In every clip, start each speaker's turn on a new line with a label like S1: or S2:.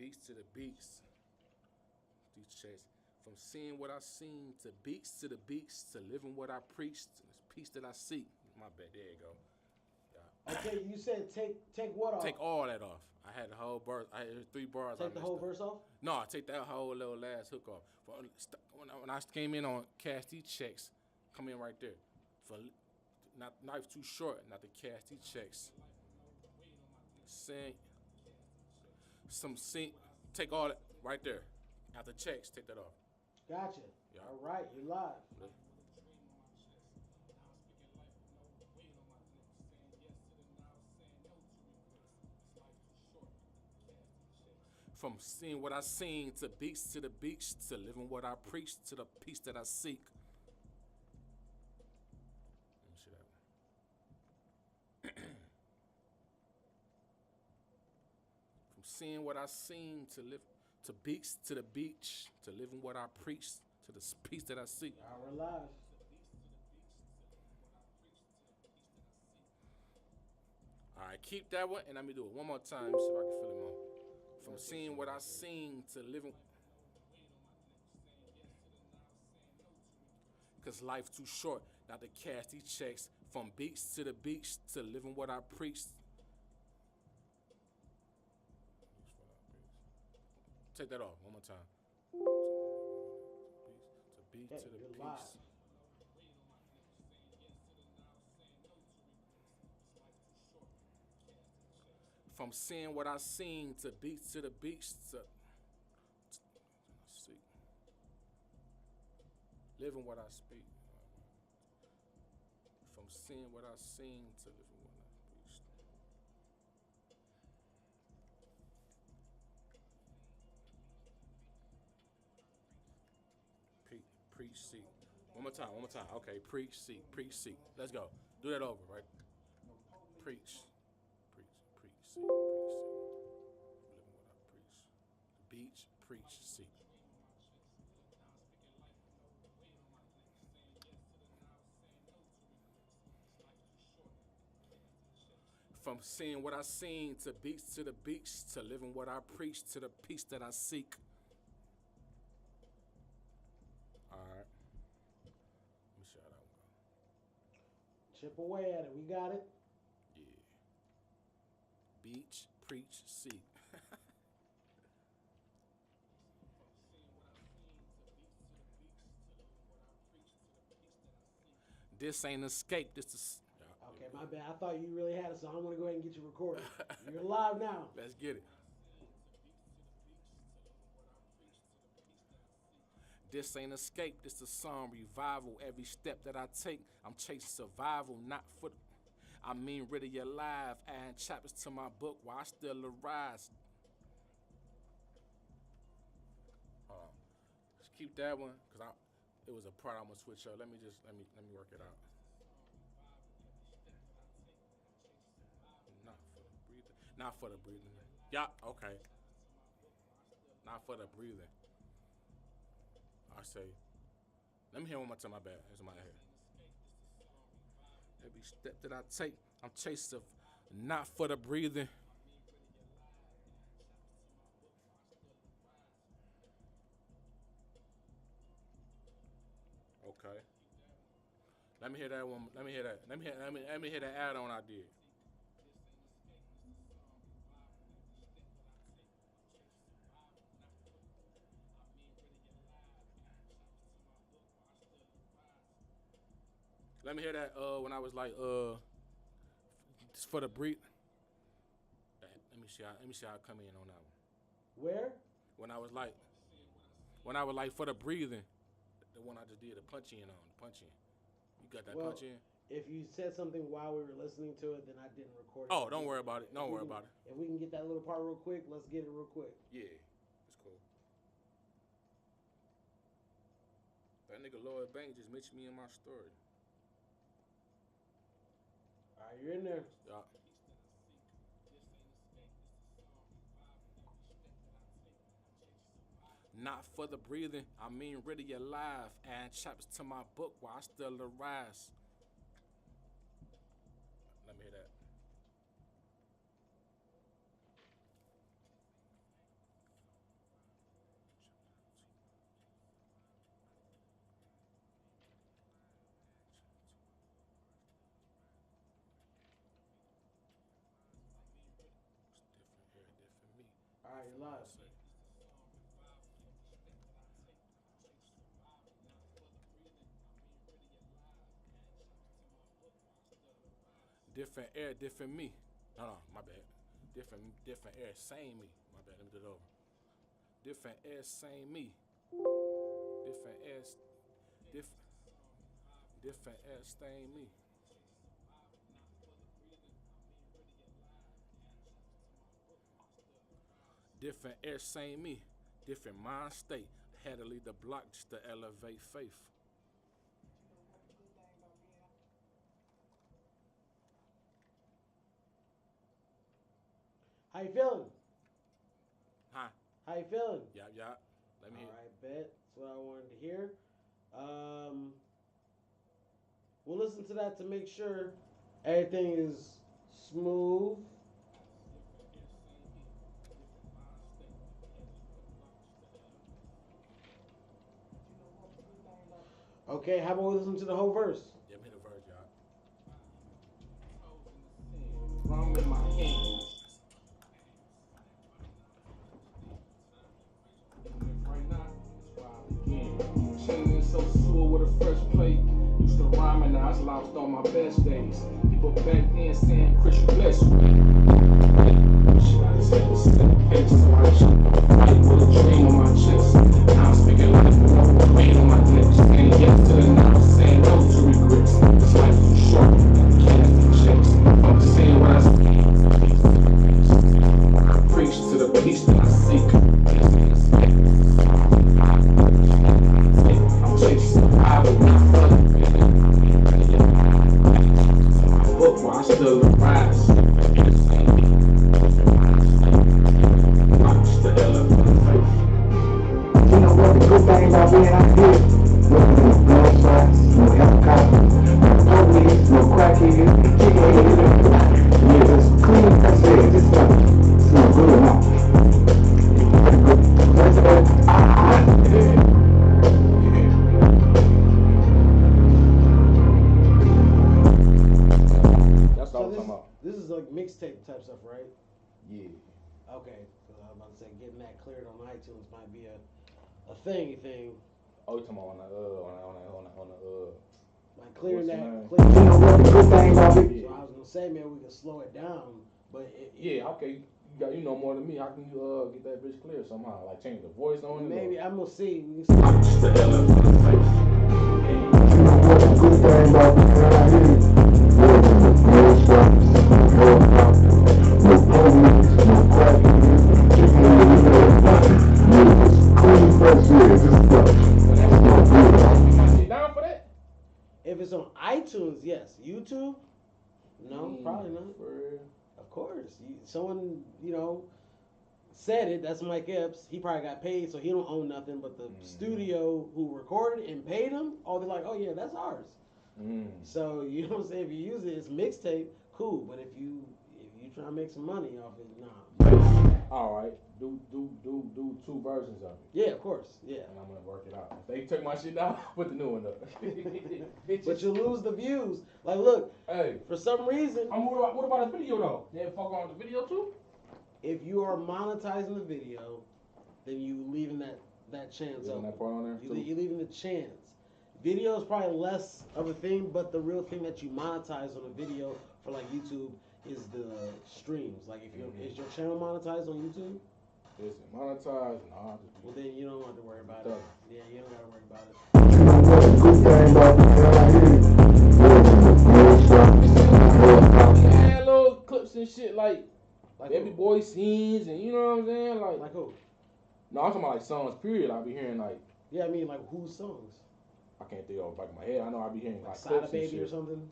S1: beats to the beats. These checks. From seeing what I seen to beats to living what I preached to this peace that I seek. My bad. There you go.
S2: Okay, you said take what off?
S1: Take all that off. I had the whole verse. I had 3 bars.
S2: Take the whole verse off?
S1: No, I take that whole little last hook off. When I came in on cash these checks, come in right there. For not knife too short, not to cash these checks. Sing. Take all that right there. After checks, take that off.
S2: Gotcha.
S1: Yeah.
S2: All right, you're live.
S1: Yeah. From seeing what I seen to beats to the beach to living what I preach to the peace that I seek. Let me see that one. From seeing what I seen to live to beats to the beach to living what I preach to the peace that I seek.
S2: All right, we're live.
S1: All right, keep that one and let me do it one more time. See if I can feel it more. From seeing what I seen to living. Cause life too short not to cash these checks. From beach to the beach to living what I preach. Take that off one more time. To beach to the beach.
S2: Live.
S1: From seeing what I seen to beach to the beach to see. Living what I speak. From seeing what I seen to living what I preach. Preach, seek. One more time. Okay, preach, seek. Let's go. Do that over, right? Preach. Seek. Living what I preach. The beach, preach, seek. From seeing what I seen to the beach to living what I preach to the peace that I seek. All right. Let me see how that one go.
S2: Chip away at it. We got it.
S1: Yeah. Beach, preach, seek. This ain't escape. This is.
S2: Okay, my bad. I thought you really had it, so I'm going to go ahead and get you recorded. You're live now.
S1: Let's get it. This ain't escape. This is song revival. Every step that I take, I'm chasing survival, not for. I mean, rid of your life, adding chapters to my book while I still arise. Just keep that one, cause it was a part I'm gonna switch up. Let me work it out. Not for the breathing. Yeah, okay. Not for the breathing. I say. Let me hear one more time. My bad. It's in my head. Every step that I take, I'm chasing, not for the breathing. Okay. Let me hear that one. Let me hear that. Let me hear that add-on I did. Let me hear that when I was like just for the breathe. Let me see how I come in on that one.
S2: Where?
S1: When I was like for the breathing, the one I just did the punch in on, the punch in. You got that punch in?
S2: If you said something while we were listening to it, then I didn't record it.
S1: Oh, don't worry about it. Don't worry about it.
S2: If we can get that little part real quick, let's get it real quick.
S1: Yeah, it's cool. That nigga Lloyd Banks just mentioned me in my story.
S2: All right, you're in there.
S1: Yeah. Not for the breathing, I mean rid of your life, and chapters to my book while I still arise. Let me hear that.
S2: right, you're live.
S1: Let's see. Different air, different me. No, no, my bad. Different air, same me. My bad. Let me do it over. Different air, same me. Different air, different, different air, same me. Different air, same me. Different mind state. Had to leave the block just to elevate faith.
S2: How you feeling?
S1: Huh?
S2: How you feeling?
S1: Yup, yup. Let me
S2: All
S1: hear.
S2: right, bet. That's what I wanted to hear. Um, we'll listen to that to make sure everything is smooth. Okay, how about we listen to the whole verse?
S1: Yeah, let me hear the verse, y'all.
S3: Rum in my hands. Right now, that's why I begin. Chilling so sure with a fresh plate. Used to rhyme and now it's lost on my best days. People back then saying, Chris, you blessed me. Shit, I just had to set the pace. So I just fight with a dream on my chest. Now I'm speaking life with no rain on my lips. Saying yes to the now, saying no to regrets. This life is too short. Can't the checks. I'm saying what I preach to the peace that I seek. I'm chasing I will not fuck. Book while I still arise. Watch the elephant faith.
S4: You know what the good thing about being out here? No blood shots, no helicopters, no police, no crackheads, yeah, just clean, that's it, just smell good enough.
S3: That's all I'm talking about.
S2: This is like mixtape type stuff, right?
S3: Yeah.
S2: Okay, because I was about to say getting that cleared on iTunes might be a thing.
S3: Oh, you talking about on the
S2: Like clearing
S3: What's the
S2: that.
S3: name?
S2: Clearing
S4: You know what the good thing about it?
S2: So I was gonna say, man, we can slow it down, but
S3: yeah, okay. You know more than me. How can you get that bitch clear somehow? Like change the voice on it?
S2: maybe
S3: or?
S2: I'm gonna see. We can
S3: Watch the elephant faith.
S4: You know what the good thing about being out here? No blood shots, no helicopters, no police, no crackheads, yeah, just clean, fresh air, just smell good enough.
S3: Sit down for that?
S2: If it's on iTunes, yes. YouTube, no, probably not.
S3: For real?
S2: Of course, someone said it. That's Mike Epps. He probably got paid, so he don't own nothing. But the studio who recorded and paid him, they're like, oh yeah, that's ours. So you know what I'm saying? If you use it, it's mixtape, cool. But if you try to make some money off it, nah.
S3: All right. Do 2 versions of it.
S2: Yeah, of course, yeah.
S3: And I'm gonna work it out. If they took my shit down, put the new one up.
S2: But you lose the views. Like, look,
S3: Hey,
S2: for some reason,
S3: what about the video though? They fuck on the video too?
S2: if you are monetizing the video, then you leaving that chance
S3: Leaving
S2: open.
S3: that part on there too?
S2: You leaving the chance. Video is probably less of a thing, but the real thing that you monetize on a video for like YouTube is the streams. Like, if is your channel monetized on YouTube?
S3: Is it monetized? Nah,
S2: Well, then you don't have to worry about it. Yeah, you don't got to worry about it.
S4: You know what the good thing about being out here? No blood shots, no helicopters.
S3: They had little clips and shit like baby
S2: who?
S3: boy scenes and you know what I'm saying?
S2: Like who?
S3: No, I'm talking about like songs period. I be hearing like
S2: Yeah, I mean, like whose songs?
S3: I can't think of the back of my head. I know I be hearing
S2: Like
S3: like
S2: Sada
S3: clips and
S2: Baby
S3: shit.
S2: or something?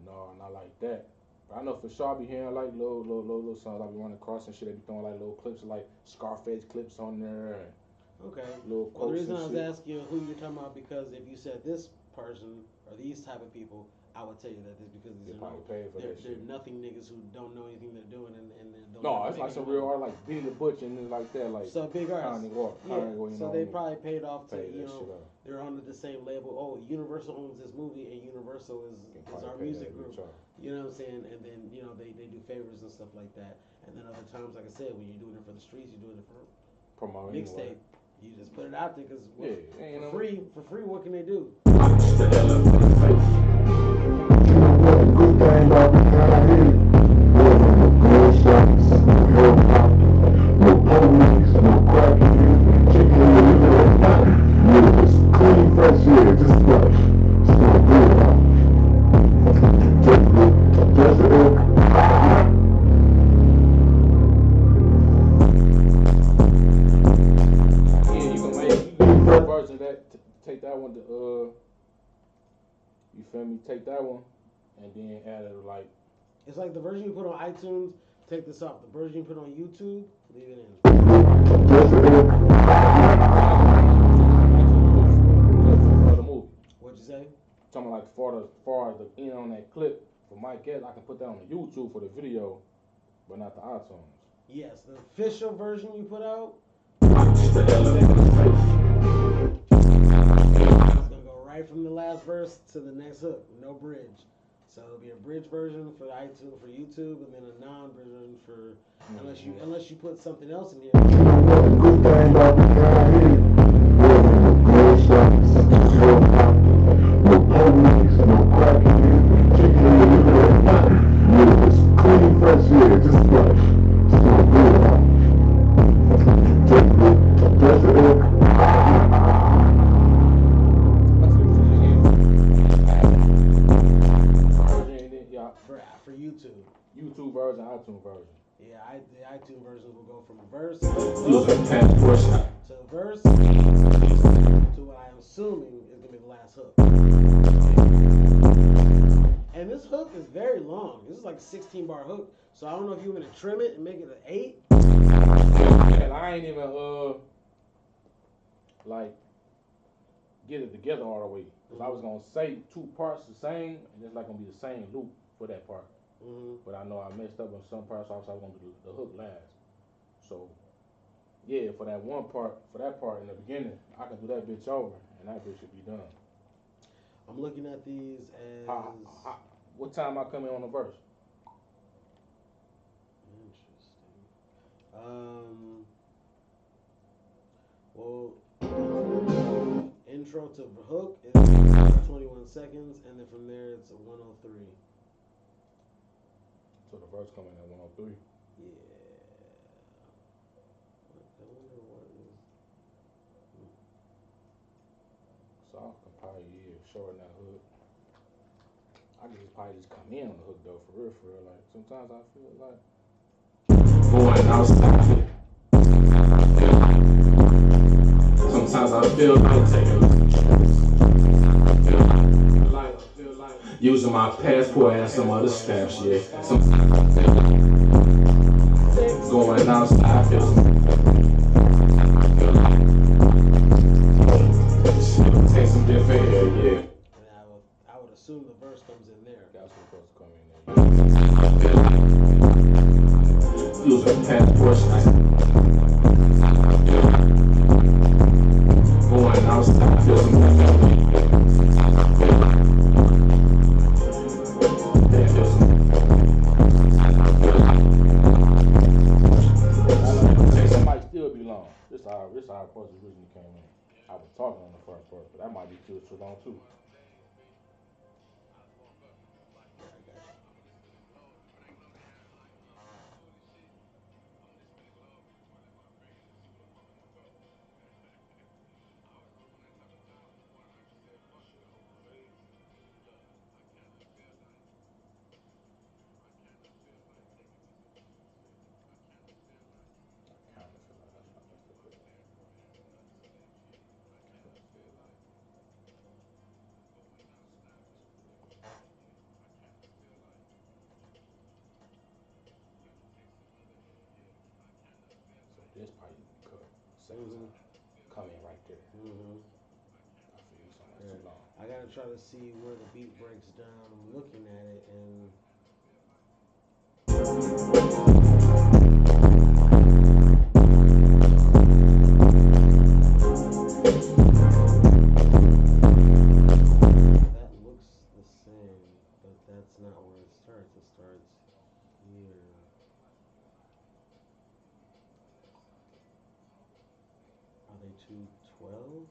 S3: No, not like that. But I know for sure I be hearing like little songs I be running across and shit. They be throwing like little clips like Scarface clips on there and
S2: Okay.
S3: little
S2: Well, the
S3: quotes
S2: reason I
S3: and
S2: was
S3: shit.
S2: asking you who you're talking about because if you said this person or these type of people, I would tell you that it's because
S3: They probably paid for
S2: they're,
S3: that
S2: they're
S3: shit.
S2: nothing niggas who don't know anything they're doing and they'll
S3: No,
S2: never
S3: it's
S2: make
S3: like some
S2: any
S3: real
S2: money.
S3: art, like Benny the Butcher and things like that, like
S2: So big artists.
S3: Kanye Walk,
S2: Yeah.
S3: Kanye, you
S2: So
S3: know
S2: they
S3: what I mean?
S2: probably paid off to
S3: Pay that
S2: you
S3: shit
S2: know
S3: up.
S2: they're under the same label. Oh, Universal owns this movie and Universal is
S3: Probably
S2: our
S3: pay
S2: music
S3: that
S2: group.
S3: bitch off.
S2: You know what I'm saying? And then you know they do favors and stuff like that. And then other times, like I said, when you're doing it for the streets, you're doing it for
S3: Promote
S2: mixtape.
S3: anyway.
S2: You just put it out there because
S3: Yeah,
S2: for free, what can they do?
S4: You know what the good thing about the town here? No gunshots, no hip-hop, no police, no crackheads, chicken, niggas, clean, fresh air, just fresh. Smell good out. Just the
S3: Yeah, you can make a version of that, take that one to, you feel me, take that one, and then add it like,
S2: It's like the version you put on iTunes. Take this off. The version you put on YouTube, leave it in.
S3: for the movie.
S2: What'd you say?
S3: Talking like far as the end on that clip for Mike Ed, I can put that on the YouTube for the video, but not the iTunes.
S2: Yes, the official version you put out. It's gonna go right from the last verse to the next hook, no bridge. So it'll be a bridge version for iTunes for YouTube, and then a non-bridge version for unless you put something else in here.
S4: good thing about the town here? No gunshots, no hip-hop, no police, no crackheads, chicken, niggas, clean, fresh air, just fresh. Smell good out. Just the
S2: For YouTube.
S3: YouTube version, iTunes version.
S2: Yeah, the iTunes versions will go from a verse to a verse to what I'm assuming is gonna be the last hook. And this hook is very long. This is like a 16 bar hook. So I don't know if you want to trim it and make it an 8.
S3: And I ain't even like get it together all the way. Cause I was gonna say 2 parts the same, and it's like gonna be the same loop for that part. But I know I messed up on some parts, so I was gonna do the hook last. So yeah, for that part in the beginning, I can do that bitch over, and that bitch should be done.
S2: I'm looking at these as
S3: What time I come in on the verse?
S2: interesting. Well, intro to hook is 21 seconds, and then from there it's 103.
S3: So the verse coming at 103.
S2: Yeah. I wonder what is.
S3: So I can probably shorten that hook. I can probably just come in on the hook though, for real. Like sometimes I feel like going outside. Sometimes I feel like taking using my passport and some other stamps, yeah. Sometimes I feel going outside feels take some different air, yeah.
S2: And I would assume the verse comes in there.
S3: That's what's supposed to come in there. Using passport. Going outside feels might still be long. This how I supposed to originally came in. I was talking on the first part, but that might be too long too. This part you can cut. Second time. Come in right there. I feel you.
S1: too long.
S2: I gotta try to see where the beat breaks down. I'm looking at it and. That looks the same, but that's not where it starts. It starts here. Are they two 12s?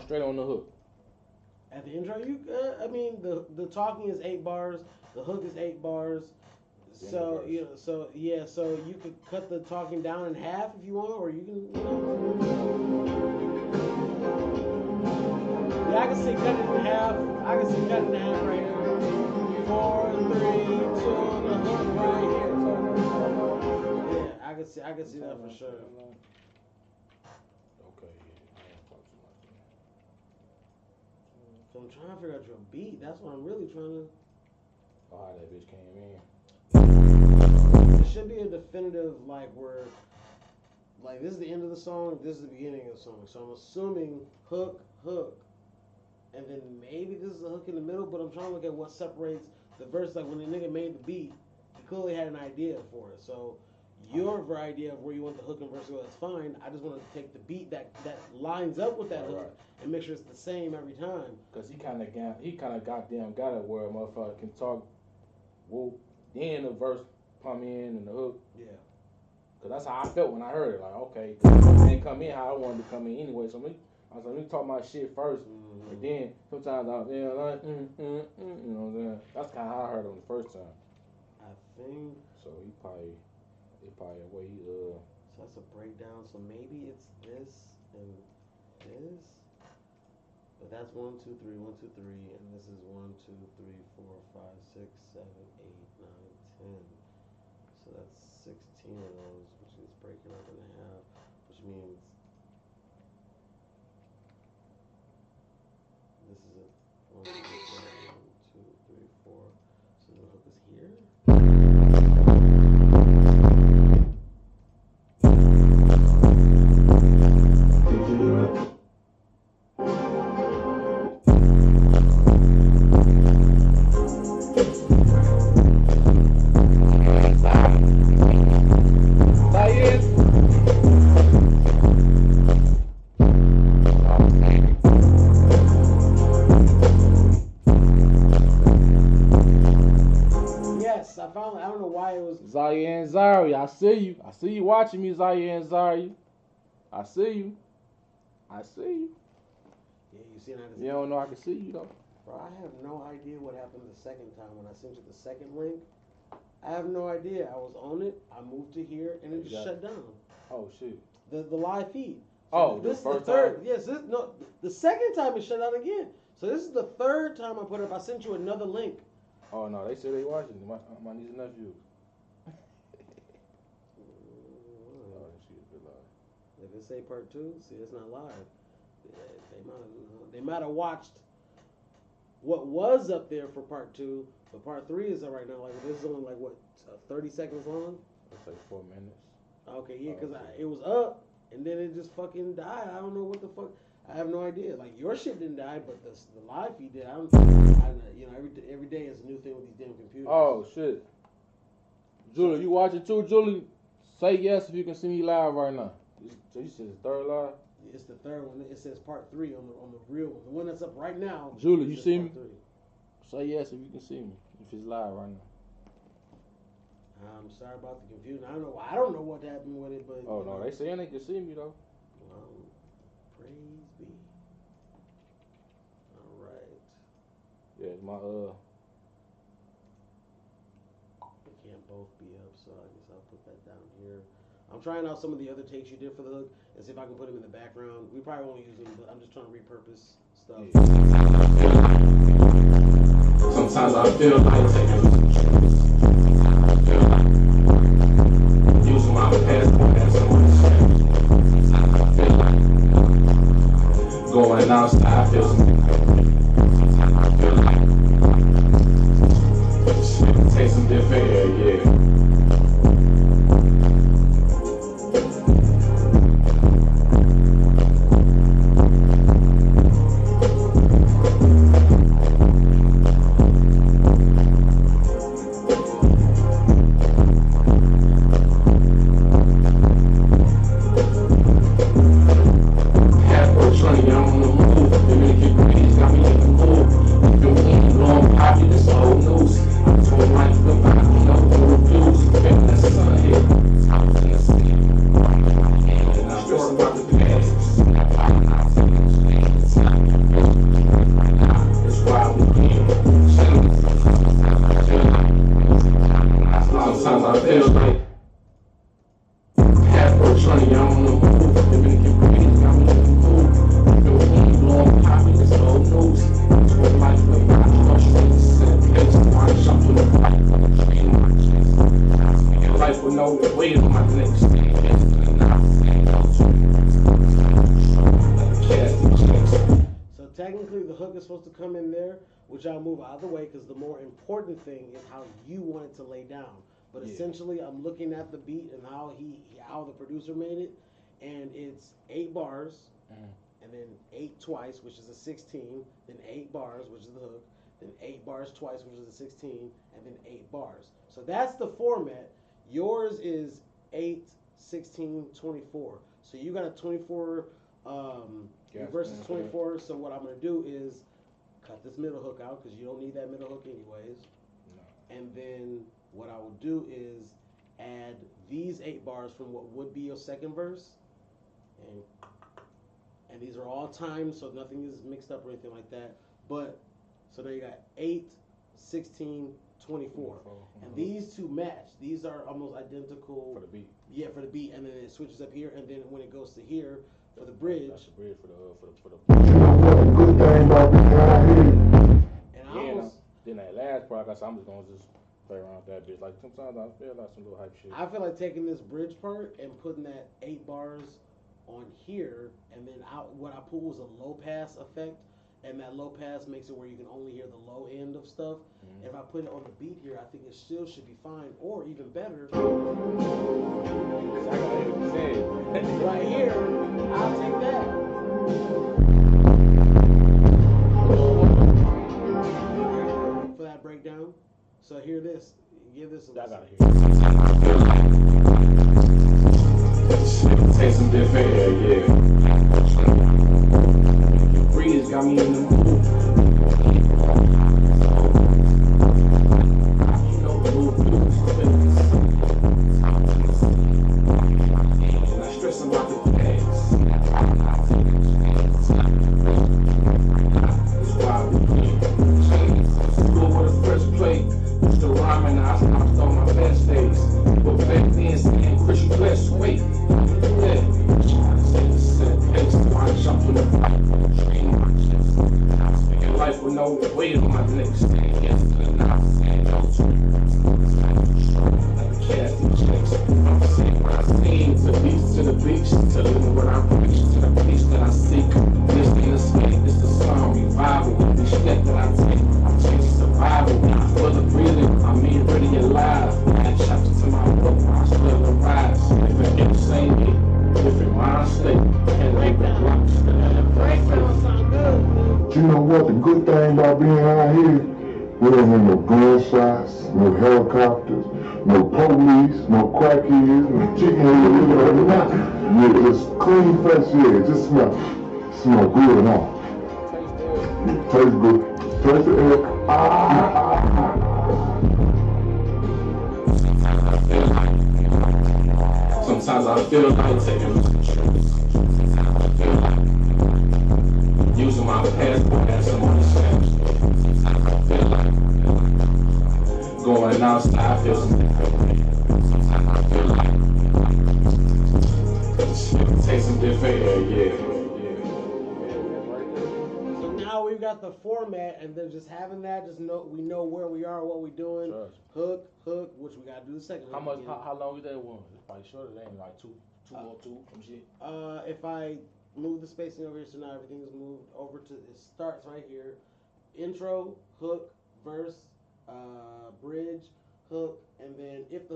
S1: Straight on the hook.
S2: At the intro, I mean, the talking is 8 bars, the hook is 8 bars. So so you could cut the talking down in half if you want, or you can, Yeah, I can see cut it in half. I can see cut it in half right here. 4, 3, 2, the hook right here. Yeah, I can see that for sure. So I'm trying to figure out your beat. That's what I'm really trying to.
S1: Oh, how that bitch came in.
S2: It should be a definitive, where, this is the end of the song, this is the beginning of the song. So I'm assuming hook, and then maybe this is a hook in the middle, but I'm trying to look at what separates the verse. Like when the nigga made the beat, he clearly had an idea for it. So your idea of where you want the hook and verse to go, that's fine. I just want to take the beat that lines up with that hook and make sure it's the same every time.
S1: Cause he kind of goddamn got it where a motherfucker can talk, whoop, then the verse come in and the hook.
S2: Yeah.
S1: Cause that's how I felt when I heard it. Like, okay, it didn't come in how I wanted to come in anyway. So I was like, let me talk my shit first, and then sometimes you know what I'm saying. That's kind of how I heard it the first time.
S2: I think.
S1: So it probably a way he
S2: So that's a breakdown. So maybe it's this and this. But that's 1, 2, 3, 1, 2, 3, and this is 1, 2, 3, 4, 5, 6, 7, 8, 9, 10. So that's 16 of those, which is breaking up in half, which means this is a 1, 2, 3, 4. So the hook is here. I don't know why it was
S1: Zaire and Zari. I see you watching me, Zaire and Zari. I see you.
S2: Yeah, you see that?
S1: You don't know I can see you though.
S2: Bro, I have no idea what happened the second time when I sent you the second link. I have no idea. I was on it. I moved to here and it just shut down.
S1: Oh shit.
S2: The live feed.
S1: Oh,
S2: this is the
S1: first
S2: third.
S1: time?
S2: Yes, the second time it shut down again. So this is the third time I put it up. I sent you another link.
S1: Oh no, they said they watching my niece and nephew. Oh, she is good live.
S2: If it say part 2, see, it's not live. They might have watched what was up there for part 2, but part 3 is up right now. Like this is only like what 30 seconds long.
S1: It's like 4 minutes.
S2: Okay, yeah, because it was up and then it just fucking died. I don't know what the fuck. I have no idea. Like your shit didn't die, but the live feed did. You know, every day is a new thing with these damn computers.
S1: Oh shit, Julie, you watching too, Julie? Say yes if you can see me live right now. So you said it's third live?
S2: It's the third one. It says part 3 on the real one. The one that's up right now.
S1: Julie, you see me?
S2: Part 3.
S1: Say yes if you can see me. If it's live right now.
S2: I'm sorry about the confusion. I don't know what happened with it, but
S1: Oh no, they saying they can see me though.
S2: Praise be. All right.
S1: Yeah, my
S2: They can't both be up, so I guess I'll put that down here. I'm trying out some of the other takes you did for the hook and see if I can put them in the background. We probably won't use them, but I'm just trying to repurpose stuff.
S3: Sometimes I feel like using my passport as someone's going outside, I feel take some different air, yeah.
S2: Technically, the hook is supposed to come in there, which I'll move out of the way because the more important thing is how you want it to lay down. But essentially, I'm looking at the beat and how the producer made it, and it's 8 bars, and then 8 twice, which is a 16, then 8 bars, which is the hook, then 8 bars twice, which is a 16, and then 8 bars. So that's the format. Yours is 8, 16, 24. So you got a 24. Versus 24, so what I'm going to do is cut this middle hook out because you don't need that middle hook anyways. No. And then what I will do is add these 8 bars from what would be your second verse. And these are all timed, so nothing is mixed up or anything like that. But, so there you got 8, 16, 24. And these two match. These are almost identical.
S1: For the beat.
S2: Yeah, for the beat. And then it switches up here, and then when it goes to here, for the bridge.
S1: That's the bridge for the.
S2: And
S1: then that last part, I guess I'm just gonna play around with that bitch. Like sometimes I feel like some little hype shit.
S2: I feel like taking this bridge part and putting that 8 bars on here, and then what I pulled was a low pass effect, and that low pass makes it where you can only hear the low end of stuff. Mm-hmm. If I put it on the beat here, I think it still should be fine, or even better. Right here, I'll take that. For that breakdown. So hear this. Give this a listen.
S3: Take some different air, yeah. The breeze got me in the mood. You know the mood feels and I stress about the past. That's why we can't change. Go with a fresh plate. Used to rhyme and I stopped on my best days. But back then, saying Chris, you blessed. Wait. Yeah.
S4: thing about being out here, we don't hear no gunshots, no helicopters, no police, no crackheads, no chicken heads, nothing. Yeah, just clean, fresh air. It just smell good, huh? It tastes good. Taste the air.
S3: Sometimes I feel like taking using my passport as some other steps. Going outside feels take some different air, yeah.
S2: So now we've got the format, and then just having that, we know where we are, what we're doing.
S1: Sure.
S2: Hook, which we gotta do the second.
S1: How long is that one? It's probably shorter than like two or two some shit.
S2: If I move the spacing over here, so now everything is moved over to, it starts right here. Intro, hook, verse, bridge, hook, and then if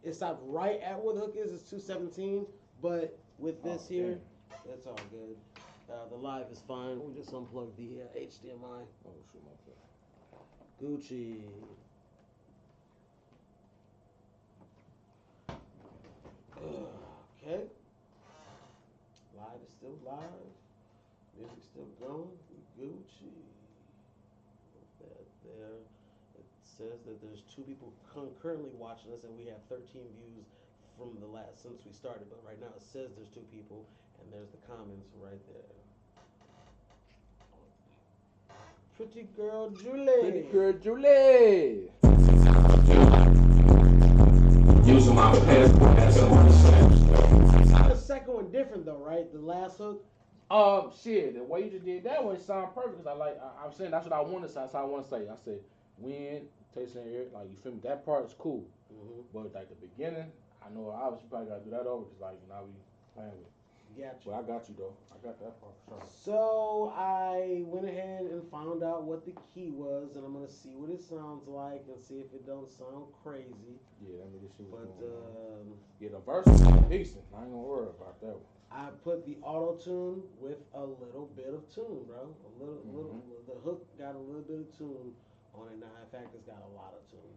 S2: it stopped right at where the hook is, it's 217. But with this here, that's all good. The live is fine. We just unplugged the HDMI.
S1: Oh shoot, my fault.
S2: Gucci. Okay. Live is still live. Music still going. Gucci. That there. It says that there's 2 people concurrently watching us, and we have 13 views from the last since we started. But right now it says there's 2 people, and there's the comments right there. Pretty girl Julie.
S1: Pretty girl Julie.
S3: Using my passport as some other steps.
S2: The second one different though, right? The last hook.
S1: Shit, the way you just did that one sound perfect. Cause I'm saying that's what I want to say. That's how I want to say. I said, wind, tasting air, like you feel me. That part is cool.
S2: Mm-hmm.
S1: But like the beginning, I know obviously you probably gotta do that over because like now we playing with it.
S2: Gotcha.
S1: But I got you though. I got that part for sure.
S2: So I went ahead and found out what the key was, and I'm gonna see what it sounds like and see if it don't sound crazy.
S1: Yeah, let me just see what's
S2: But
S1: going on. Yeah, the verse is decent. I ain't gonna worry about that one.
S2: I put the auto tune with a little bit of tune, bro. The hook got a little bit of tune on it now. In fact, it's got a lot of tune.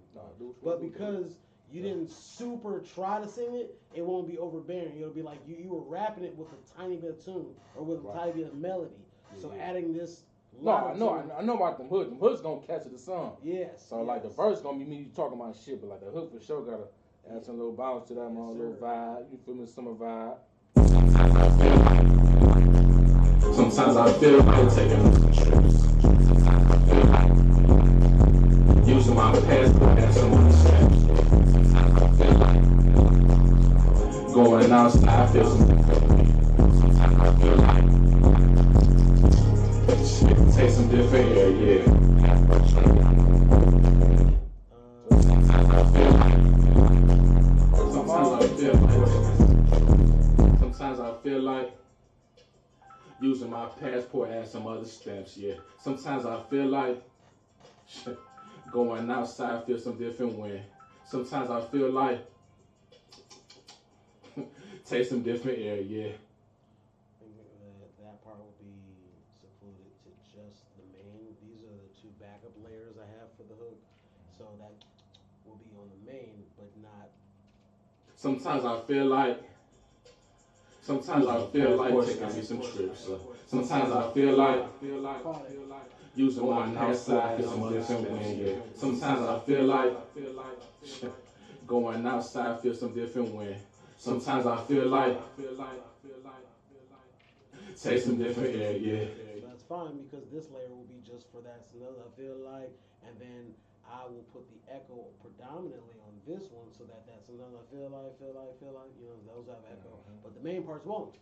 S2: But because you didn't super try to sing it, it won't be overbearing. It'll be like you were rapping it with a tiny bit of tune or with a tiny bit of melody. So adding this.
S1: No, I know about them hoods. Them hoods gonna catch the song.
S2: Yes.
S1: So like the verse gonna be me talking about shit, but like the hook for sure gotta add some little bounce to that, my little vibe. You feel me? Summer vibe.
S3: Sometimes I feel like taking some trips. Using my passport as some other steps. Going outside feels some take some different air, yeah. Sometimes I feel like using my passport as some other steps, yeah. Sometimes I feel like going outside feel some different wind. Sometimes I feel like take some different air, yeah.
S2: That part will be secluded to just the main. These are the 2 backup layers I have for the hook. So that will be on the main, but not.
S3: Sometimes I feel like taking me some trips. Sometimes I feel like using my passport for some different wind, yeah. Sometimes I feel like going outside feel some different wind. Sometimes I feel like take some different air, yeah.
S2: That's fine because this layer will be just for that. So I feel like, and then I will put the echo predominantly on this one so that that's another I feel like, you know, those have echo. But the main parts won't.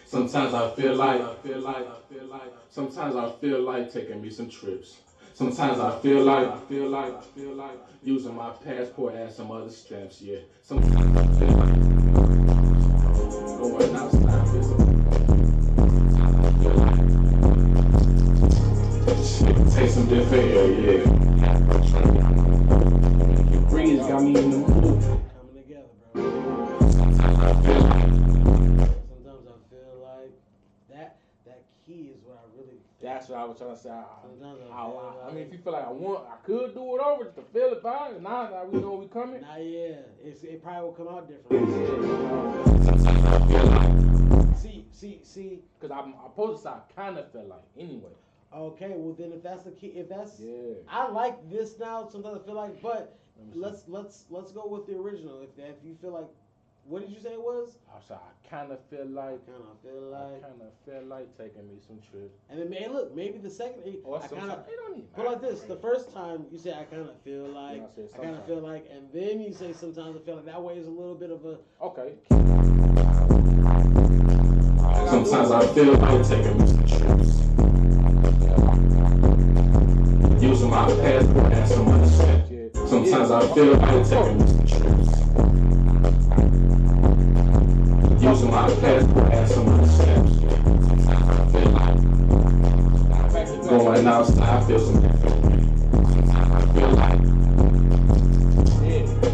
S3: Sometimes I feel like taking me some trips. Sometimes I feel like using my passport as some other steps, yeah. Sometimes I feel like going outside feel some take some different air, yeah. The breeze got me in the mood.
S2: Coming together, bro. Sometimes I feel like that key is what I really
S3: That's what I was trying to say. I mean, if you
S2: like-
S3: feel like I could do it over just to feel it by it. Now that we know we coming.
S2: Nah, yeah, it probably will come out different. See.
S3: Because I'm supposed to say I kind of feel like anyway.
S2: Okay, well then if that's the key,
S3: Yeah.
S2: I like this now. Sometimes I feel like, but let's go with the original. If you feel like, what did you say it was?
S3: I said I kind of feel like.
S2: Kind of feel like.
S3: Taking me some trips.
S2: And then look, maybe the second. I kind of.
S3: It don't even
S2: But like this, the first time you say I kind of feel like, I kind of feel like, and then you say sometimes I feel like. That way is a little bit of a.
S3: Okay.
S4: Sometimes I feel like taking me some trips. Using my passport as some other shit. Sometimes I feel like taking me some trips. Using my passport as some other shit. Sometimes I feel like going outside, I feel some different. Sometimes I feel like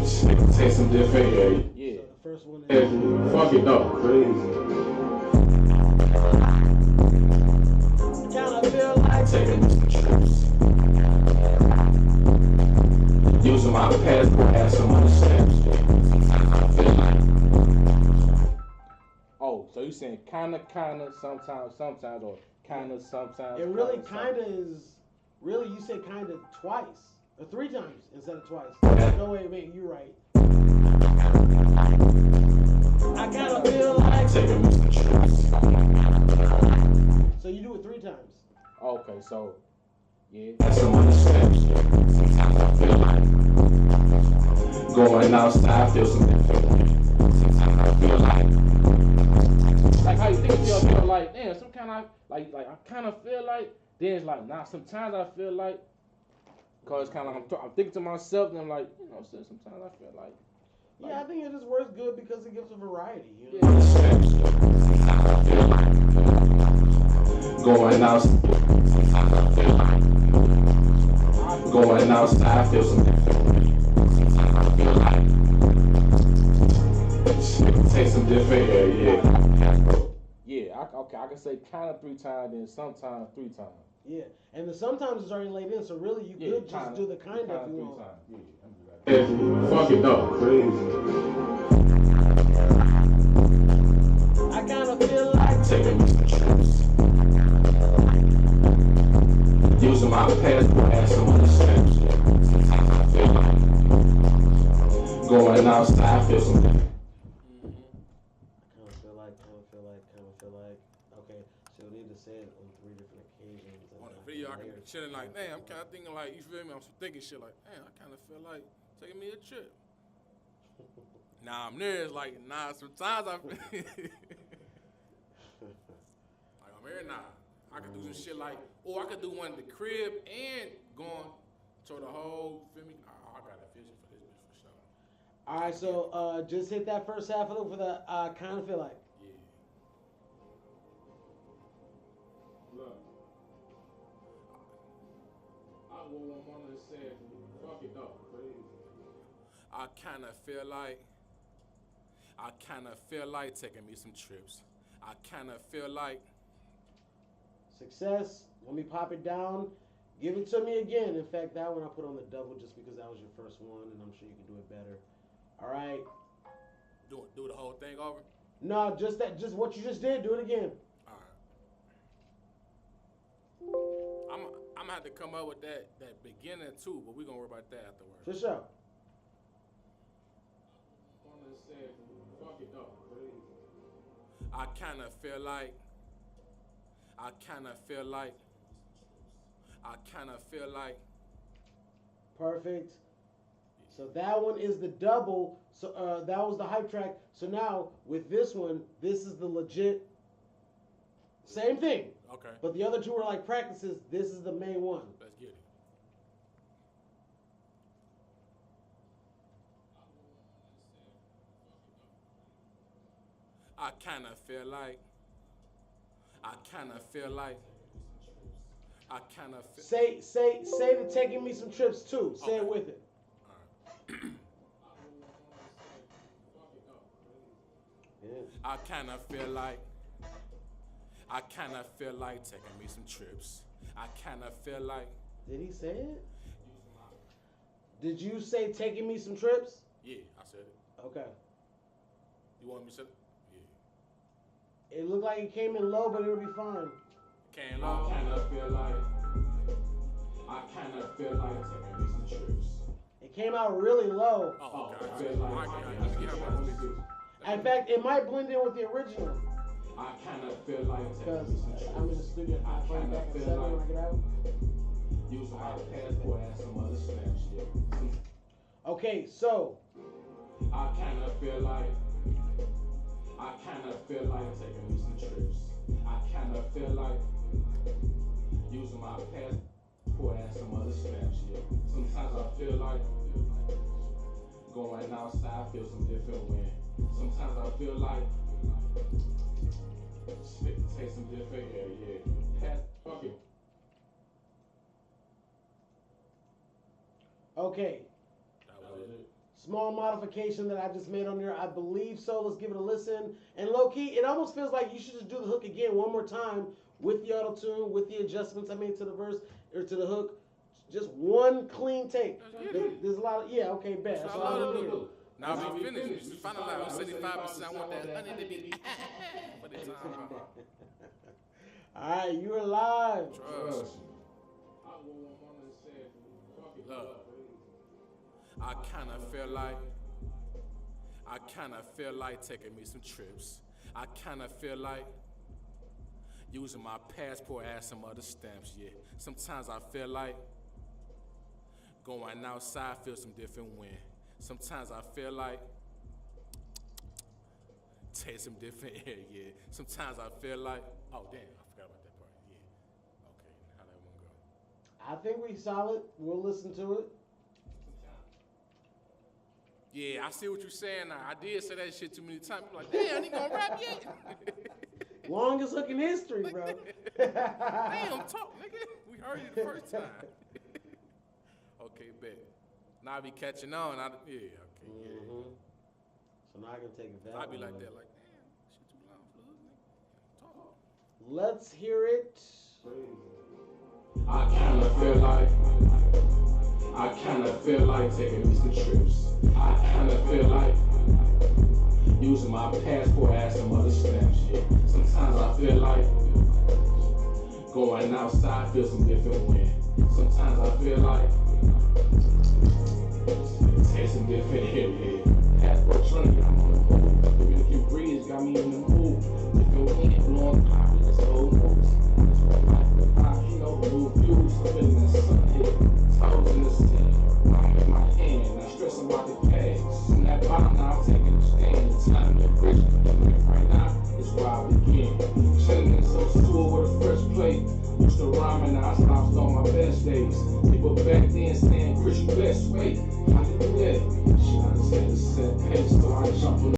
S4: shit can take some different air.
S3: Yeah.
S2: So the first one is.
S4: Fuck it up, crazy.
S2: Kind of feel like
S4: Taking me some trips. Using my passport as some other shit. Sometimes I feel like.
S3: Oh, so you saying kinda, sometimes, or kinda, sometimes.
S2: It really kind of is. Really, you say kind of twice or 3 times instead of twice. No way, mate, you're right. I kind of feel like.
S4: Taking me some trips.
S2: So you do it 3 times.
S3: Okay, so yeah.
S4: As some other shit. Sometimes I feel like going outside, I feel some different. Sometimes I feel
S3: Like how you think you feel like, damn, some kind of like I kind of feel like. Then it's like, nah. Sometimes I feel like, cause kind of I'm thinking to myself, and I'm like, sometimes I feel like.
S2: Yeah, I think it just works good because it gives a variety. You
S3: Yeah.
S2: know?
S4: going outside. Sometimes I feel like going outside, I feel some different. Sometimes I feel like shit can take some different air. Yeah.
S3: Yeah, I can say kind of 3 times, then sometimes 3 times.
S2: Yeah, and the sometimes is already laid in, so really you could just do the kind of if you want.
S3: Yeah, I'm do that.
S4: Fuck it up, crazy.
S2: I kind of feel like
S4: Taking me some trips. Using my passport as some other shit. Sometimes I feel like going outside, I feel some different.
S2: kind of feel like. Okay, so you need to say it on 3 different occasions.
S1: On the video, I can be chilling like, damn, I'm kind of thinking like, you feel me? I'm thinking shit like, damn, I kind of feel like taking me a trip. Nah, I'm there. It's like, nah, sometimes I like, I'm here now. I could do some shit like, or I could do one at the crib and going to the whole, feel me? I got a vision for this bitch for sure.
S2: All right, so just hit that first half of it for the kind of feel like.
S1: Yeah.
S3: Look, I want to say, fuck it up, crazy.
S1: I kind of feel like taking me some trips. I kind of feel like.
S2: Success. Let me pop it down. Give it to me again. In fact, that one I put on the double just because that was your first one, and I'm sure you can do it better. All right.
S1: Do the whole thing over?
S2: No, just what you just did. Do it again.
S1: All right. I'm gonna have to come up with that beginning too, but we're gonna worry about that afterwards.
S2: For sure.
S3: I want to say, fuck it up, crazy.
S1: I kind of feel like.
S2: Perfect. So that one is the double. So that was the hype track. So now with this one, this is the legit. Same thing.
S1: Okay.
S2: But the other two are like practices. This is the main one.
S1: Let's get it. I kind of feel like.
S2: Say the taking me some trips too. Say it with it. Yeah.
S1: I kind of feel like taking me some trips. I kinda feel like.
S2: Did he say it? Did you say taking me some trips?
S1: Yeah, I said it.
S2: Okay.
S1: You want me to say it? Yeah.
S2: It looked like it came in low, but it'll be fine.
S1: Can't
S3: I
S1: lie.
S3: kinda feel like taking me some trips.
S2: It came out really low.
S1: Oh,
S3: I
S1: okay.
S3: feel like
S2: In fact, it might blend in with the original.
S3: I kinda feel like
S2: Because
S3: taking me some
S2: I'm in the
S3: trips.
S2: studio.
S3: I
S2: I'm playing
S3: kinda
S2: back at
S3: feel
S2: 7 when I
S3: like
S2: get out.
S3: using my passport and some other stamp shit.
S2: Okay, so
S3: I kinda feel like taking me some trips. I kinda feel like using my passport and some other stamp shit. Sometimes I feel like going outside, feel some different wind. Sometimes I feel like take some different air, yeah. Fuck it.
S2: okay,
S1: That was it.
S2: small modification that I just made on there. I believe so. Let's give it a listen. And low key, it almost feels like you should just do the hook again one more time with the auto tune, with the adjustments I made to the verse or to the hook. Just one clean take. There's a lot of okay, bet. That's all I want to hear.
S1: Now we finished. You finalized 75%. I want that honey to be for the time.
S2: All right, you are live.
S1: Trust. Look, I kinda feel like taking me some trips. I kinda feel like using my passport as some other stamps, yeah. Sometimes I feel like going outside, feel some different wind. Sometimes I feel like take some different air, yeah. Sometimes I feel like, oh damn, I forgot about that part, yeah. Okay, how that one go?
S2: I think we solid. We'll listen to it.
S1: Yeah, I see what you're saying now. I did say that shit too many times. People like, damn, he gonna rap yet?
S2: Longest hook in history, bro.
S1: Damn, talk, nigga. We heard you the first time. Okay, bet. Now I be catching on. Yeah, okay, yeah.
S2: Mm-hmm. So now I can take it back.
S1: I be like that, like, damn, shit too long for the hook, nigga. Talk.
S2: Let's hear it.
S3: I kinda feel like taking me some trips. I kinda feel like using my passport as some other stamp shit. Sometimes I feel like going outside, feel some different wind. Sometimes I feel like take some different air, yeah. Passport training, I'm on the move. The Dominican breeze got me in the mood. Different wind, blowing pop, it's old moves. New views, feeling the sun here. Toes in the sand, I'm in my hand. Not stressing about the past. In that bottom, now I'm taking a stand. The time to bridge. Right now, it's where I begin. Chilling in some sewer with a fresh plate. Used to rhyming, now I stopped on my best days. People back then saying, Chris, you best wait. How you do that? Shit, I just had to set pace, so I jumped on